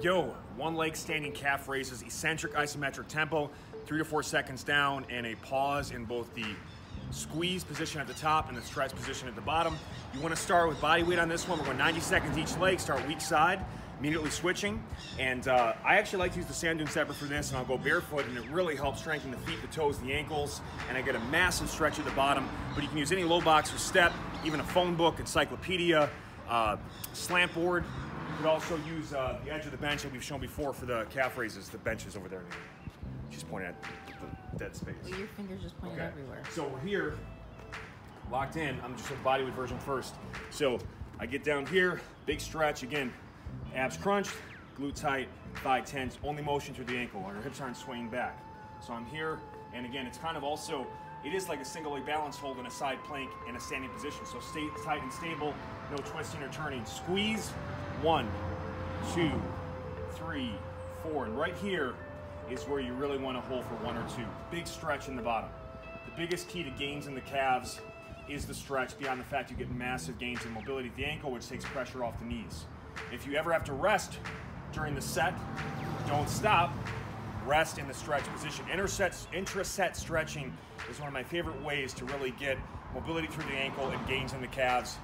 Yo, one leg standing calf raises, eccentric-isometric tempo, 3 to 4 seconds down, and a pause in both the squeeze position at the top and the stretch position at the bottom. You want to start with body weight on this one. We're going 90 seconds each leg, start weak side, immediately switching. And I actually like to use the sand dune stepper for this, and I'll go barefoot, and it really helps strengthen the feet, the toes, the ankles, and I get a massive stretch at the bottom. But you can use any low box or step, even a phone book, encyclopedia, slant board. You could also use the edge of the bench that we've shown before for the calf raises, the benches over there. She's pointing at the dead space. Well, your fingers just pointing everywhere. So we're here, locked in. I'm just with the bodyweight version first. So I get down here, big stretch. Again, abs crunched, glute tight, thigh tense, only motion through the ankle. Our hips aren't swaying back. So I'm here, and again, it's kind of also, it is like a single leg balance hold in a side plank in a standing position. So stay tight and stable, no twisting or turning. Squeeze, 1, 2, 3, 4. And right here is where you really want to hold for 1 or 2. Big stretch in the bottom. The biggest key to gains in the calves is the stretch, beyond the fact you get massive gains in mobility at the ankle, which takes pressure off the knees. If you ever have to rest during the set, don't stop. Rest in the stretch position. Intra-set stretching is one of my favorite ways to really get mobility through the ankle and gains in the calves.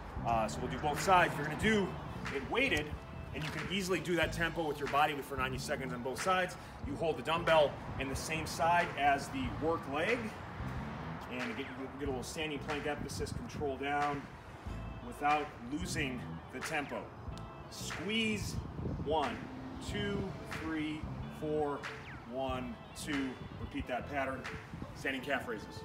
So we'll do both sides. If you're going to do it weighted, and you can easily do that tempo with your body weight for 90 seconds on both sides, you hold the dumbbell in the same side as the work leg, and you get a little standing plank emphasis, control down without losing the tempo. Squeeze, 1, 2, 3, 4, 1, 2. Repeat that pattern. Standing calf raises.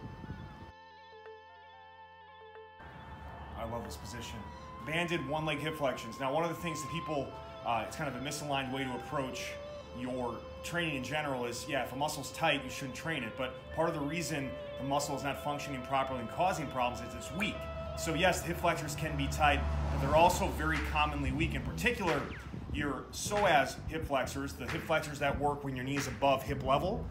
I love this position. Banded one leg hip flexions. Now, one of the things that people, it's kind of a misaligned way to approach your training in general is, yeah, if a muscle's tight, you shouldn't train it. But part of the reason the muscle is not functioning properly and causing problems is it's weak. So yes, the hip flexors can be tight, but they're also very commonly weak. In particular, your psoas hip flexors, the hip flexors that work when your knee is above hip level,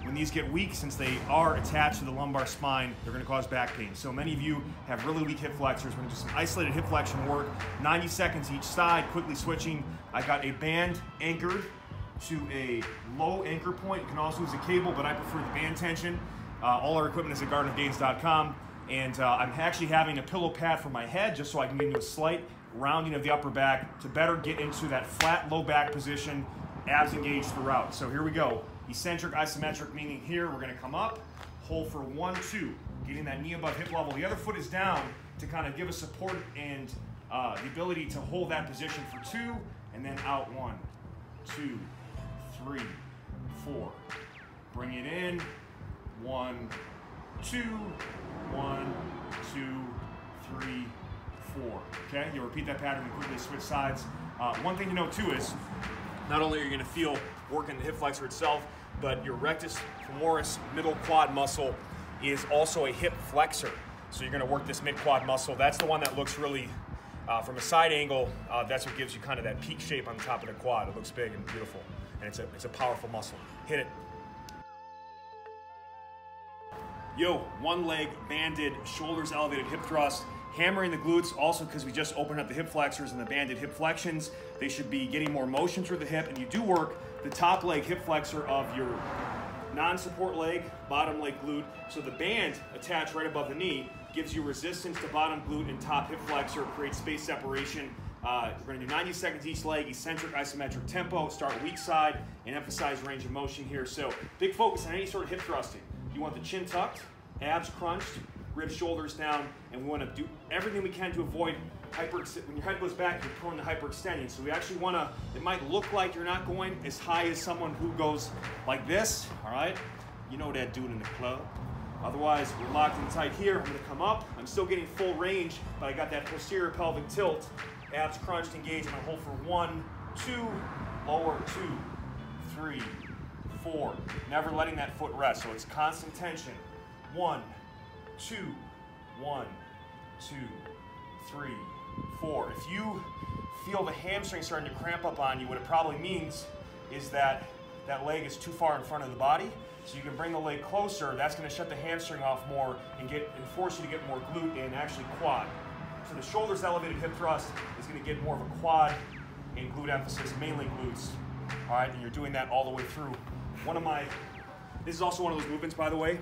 when these get weak, since they are attached to the lumbar spine, they're going to cause back pain. So many of you have really weak hip flexors. We're going to do some isolated hip flexion work, 90 seconds each side, quickly switching. I got a band anchored to a low anchor point. You can also use a cable, but I prefer the band tension. All our equipment is at GardnerGainz.com. And I'm actually having a pillow pad for my head just so I can get into a slight rounding of the upper back to better get into that flat low back position, abs engaged throughout. So here we go. Eccentric isometric, meaning here we're going to come up, hold for 1, 2, getting that knee above hip level. The other foot is down to kind of give us support and the ability to hold that position for 2, and then out 1, 2, 3, 4. Bring it in, 1, 2, 1, 2, 3, 4. Okay, you'll repeat that pattern and quickly switch sides. One thing to note too is, not only are you going to feel work in the hip flexor itself, but your rectus femoris middle quad muscle is also a hip flexor. So you're going to work this mid quad muscle. That's the one that looks really, from a side angle, that's what gives you kind of that peak shape on the top of the quad. It looks big and beautiful, and it's a powerful muscle. Hit it. Yo, one leg banded, shoulders elevated, hip thrust, hammering the glutes, also because we just opened up the hip flexors and the banded hip flexions. They should be getting more motion through the hip, and you do work the top leg hip flexor of your non-support leg, bottom leg glute. So the band attached right above the knee gives you resistance to bottom glute and top hip flexor, creates space separation. We're going to do 90 seconds each leg, eccentric isometric tempo, start weak side, and emphasize range of motion here. So big focus on any sort of hip thrusting. You want the chin tucked, abs crunched, ribs, shoulders down, and we want to do everything we can to avoid when your head goes back, you're prone to hyperextending. So we actually want to, it might look like you're not going as high as someone who goes like this, all right? You know that dude in the club. Otherwise, we're locked in tight here. I'm going to come up. I'm still getting full range, but I got that posterior pelvic tilt. Abs crunched, engaged. I'm going to hold for 1, 2, lower, 2, 3, 4. Never letting that foot rest. So it's constant tension. 1, 2, 1, 2, 3, 4. If you feel the hamstring starting to cramp up on you, what it probably means is that that leg is too far in front of the body. So you can bring the leg closer. That's going to shut the hamstring off more and force you to get more glute and actually quad. So the shoulders elevated hip thrust is going to get more of a quad and glute emphasis, mainly glutes. all right, and you're doing that all the way through. This is also one of those movements, by the way,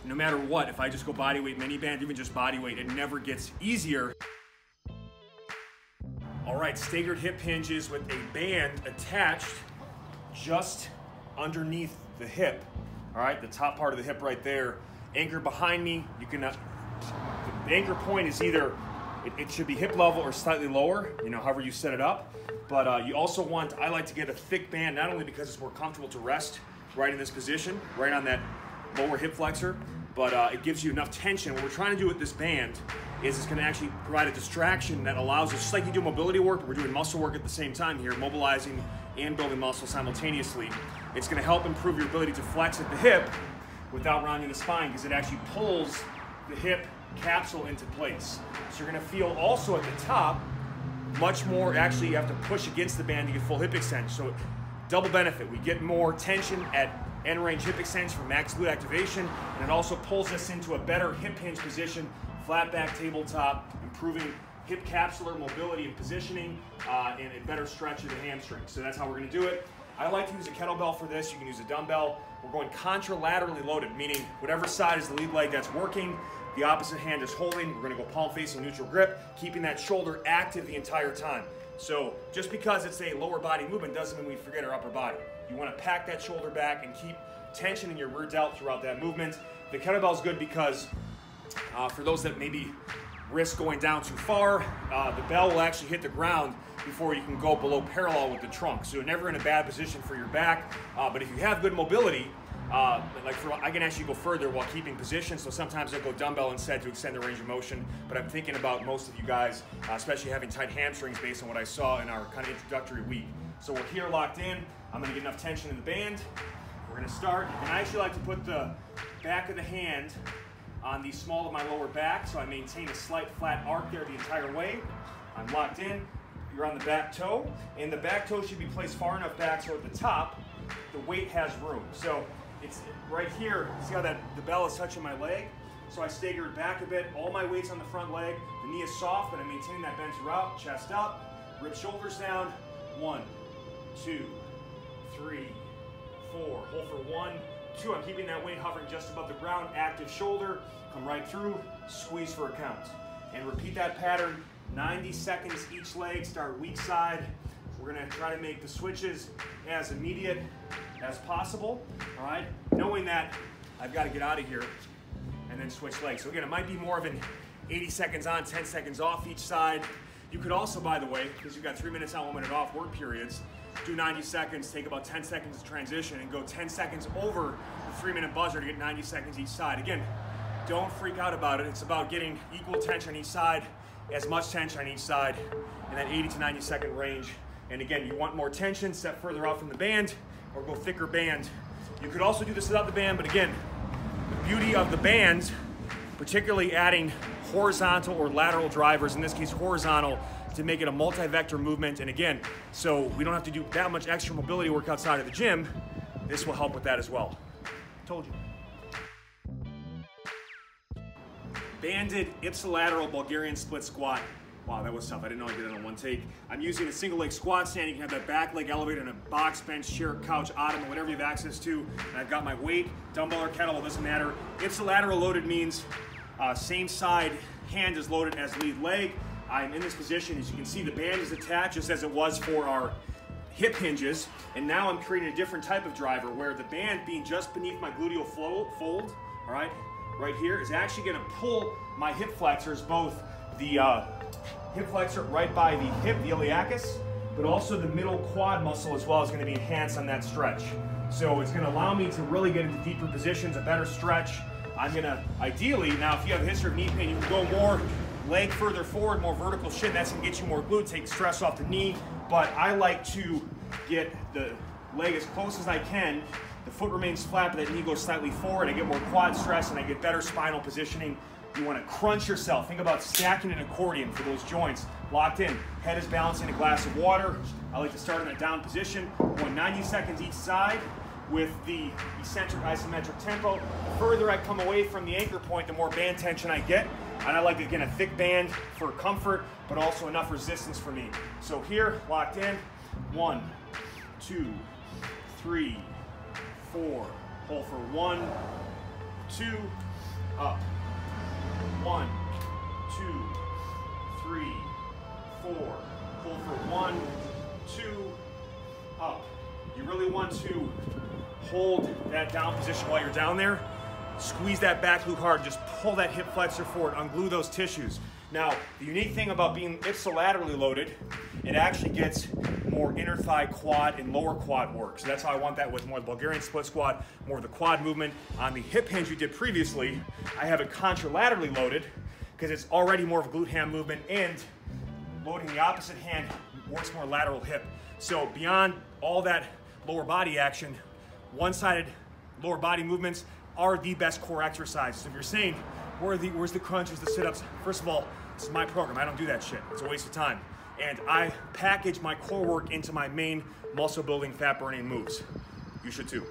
no matter what, if I just go body weight, mini band, even just body weight, it never gets easier. All right, staggered hip hinges with a band attached just underneath the hip. All right, the top part of the hip right there. Anchor behind me. You can, the anchor point is either, it should be hip level or slightly lower, you know, however you set it up. But you also want, I like to get a thick band, not only because it's more comfortable to rest right in this position, right on that lower hip flexor, but it gives you enough tension. What we're trying to do with this band is it's going to actually provide a distraction that allows us, just like you do mobility work, but we're doing muscle work at the same time here, mobilizing and building muscle simultaneously. It's going to help improve your ability to flex at the hip without rounding the spine, because it actually pulls the hip capsule into place. So you're going to feel also at the top much more, actually you have to push against the band to get full hip extension. So double benefit, we get more tension at end range hip extension for max glute activation, and it also pulls us into a better hip hinge position, flat back tabletop, improving hip capsular mobility and positioning, and a better stretch of the hamstring. So that's how we're going to do it. I like to use a kettlebell for this. You can use a dumbbell. We're going contralaterally loaded, meaning whatever side is the lead leg that's working, the opposite hand is holding. We're going to go palm facing neutral grip, keeping that shoulder active the entire time. So just because it's a lower body movement doesn't mean we forget our upper body. You want to pack that shoulder back and keep tension in your rear delt throughout that movement. The kettlebell is good because for those that maybe risk going down too far, the bell will actually hit the ground before you can go below parallel with the trunk. So you're never in a bad position for your back. But if you have good mobility, I can actually go further while keeping position. So sometimes I go dumbbell instead to extend the range of motion. But I'm thinking about most of you guys, especially having tight hamstrings based on what I saw in our kind of introductory week. So we're here locked in. I'm going to get enough tension in the band. We're going to start. And I actually like to put the back of the hand on the small of my lower back, so I maintain a slight flat arc there the entire way. I'm locked in. You're on the back toe, and the back toe should be placed far enough back so at the top, the weight has room. So it's right here, see how the bell is touching my leg? So I stagger it back a bit, all my weight's on the front leg, the knee is soft, but I'm maintaining that bend throughout, chest up, rib shoulders down, 1, 2, 3, 4, hold for 1, 2, I'm keeping that weight hovering just above the ground, active shoulder, come right through, squeeze for a count. And repeat that pattern, 90 seconds each leg, start weak side. We're gonna try to make the switches as immediate as possible, all right? Knowing that I've gotta get out of here and then switch legs. So again, it might be more of an 80 seconds on, 10 seconds off each side. You could also, by the way, because you've got 3 minutes on, 1 minute off work periods, do 90 seconds, take about 10 seconds to transition, and go 10 seconds over the 3-minute buzzer to get 90 seconds each side. Again, don't freak out about it. It's about getting equal tension on each side, as much tension on each side, in that 80 to 90 second range. And again, you want more tension, step further out from the band, or go thicker band. You could also do this without the band, but again, the beauty of the bands, particularly adding horizontal or lateral drivers, in this case horizontal, to make it a multi-vector movement. And again, so we don't have to do that much extra mobility work outside of the gym. This will help with that as well. Told you. Banded ipsilateral Bulgarian split squat. Wow, that was tough. I didn't know I did it on one take. I'm using a single leg squat stand. You can have that back leg elevated on a box, bench, chair, couch, ottoman, whatever you have access to. And I've got my weight, dumbbell or kettlebell, doesn't matter. Ipsilateral loaded means same side hand is loaded as lead leg. I'm in this position. As you can see, the band is attached just as it was for our hip hinges. And now I'm creating a different type of driver where the band being just beneath my gluteal fold, all right here, is actually going to pull my hip flexors, both the hip flexor right by the hip, the iliacus, but also the middle quad muscle as well is going to be enhanced on that stretch. So it's going to allow me to really get into deeper positions, a better stretch. I'm going to, ideally, now if you have a history of knee pain, you can go more leg further forward, more vertical shin. That's going to get you more glute, take stress off the knee. But I like to get the leg as close as I can. The foot remains flat, but that knee goes slightly forward. I get more quad stress and I get better spinal positioning. You want to crunch yourself. Think about stacking an accordion for those joints. Locked in. Head is balancing a glass of water. I like to start in a down position. Going 90 seconds each side with the Eccentric-Isometric Tempo. The further I come away from the anchor point, the more band tension I get. And I like, again, a thick band for comfort, but also enough resistance for me. So here, locked in. 1, 2, 3, 4. Hold for 1, 2, up. 1, 2, 3, 4. Hold for 1, 2, up. You really want to hold that down position while you're down there. Squeeze that back glute hard. Just pull that hip flexor forward. Unglue those tissues. Now, the unique thing about being ipsilaterally loaded, it actually gets more inner thigh quad and lower quad work. So that's how I want that with more of the Bulgarian split squat, more of the quad movement. On the hip hinge you did previously, I have it contralaterally loaded because it's already more of a glute ham movement, and loading the opposite hand works more lateral hip. So beyond all that lower body action, one-sided lower body movements are the best core exercises. So if you're saying, where's the crunches, the sit-ups? First of all, this is my program. I don't do that shit. It's a waste of time. And I package my core work into my main muscle building, fat burning moves. You should too.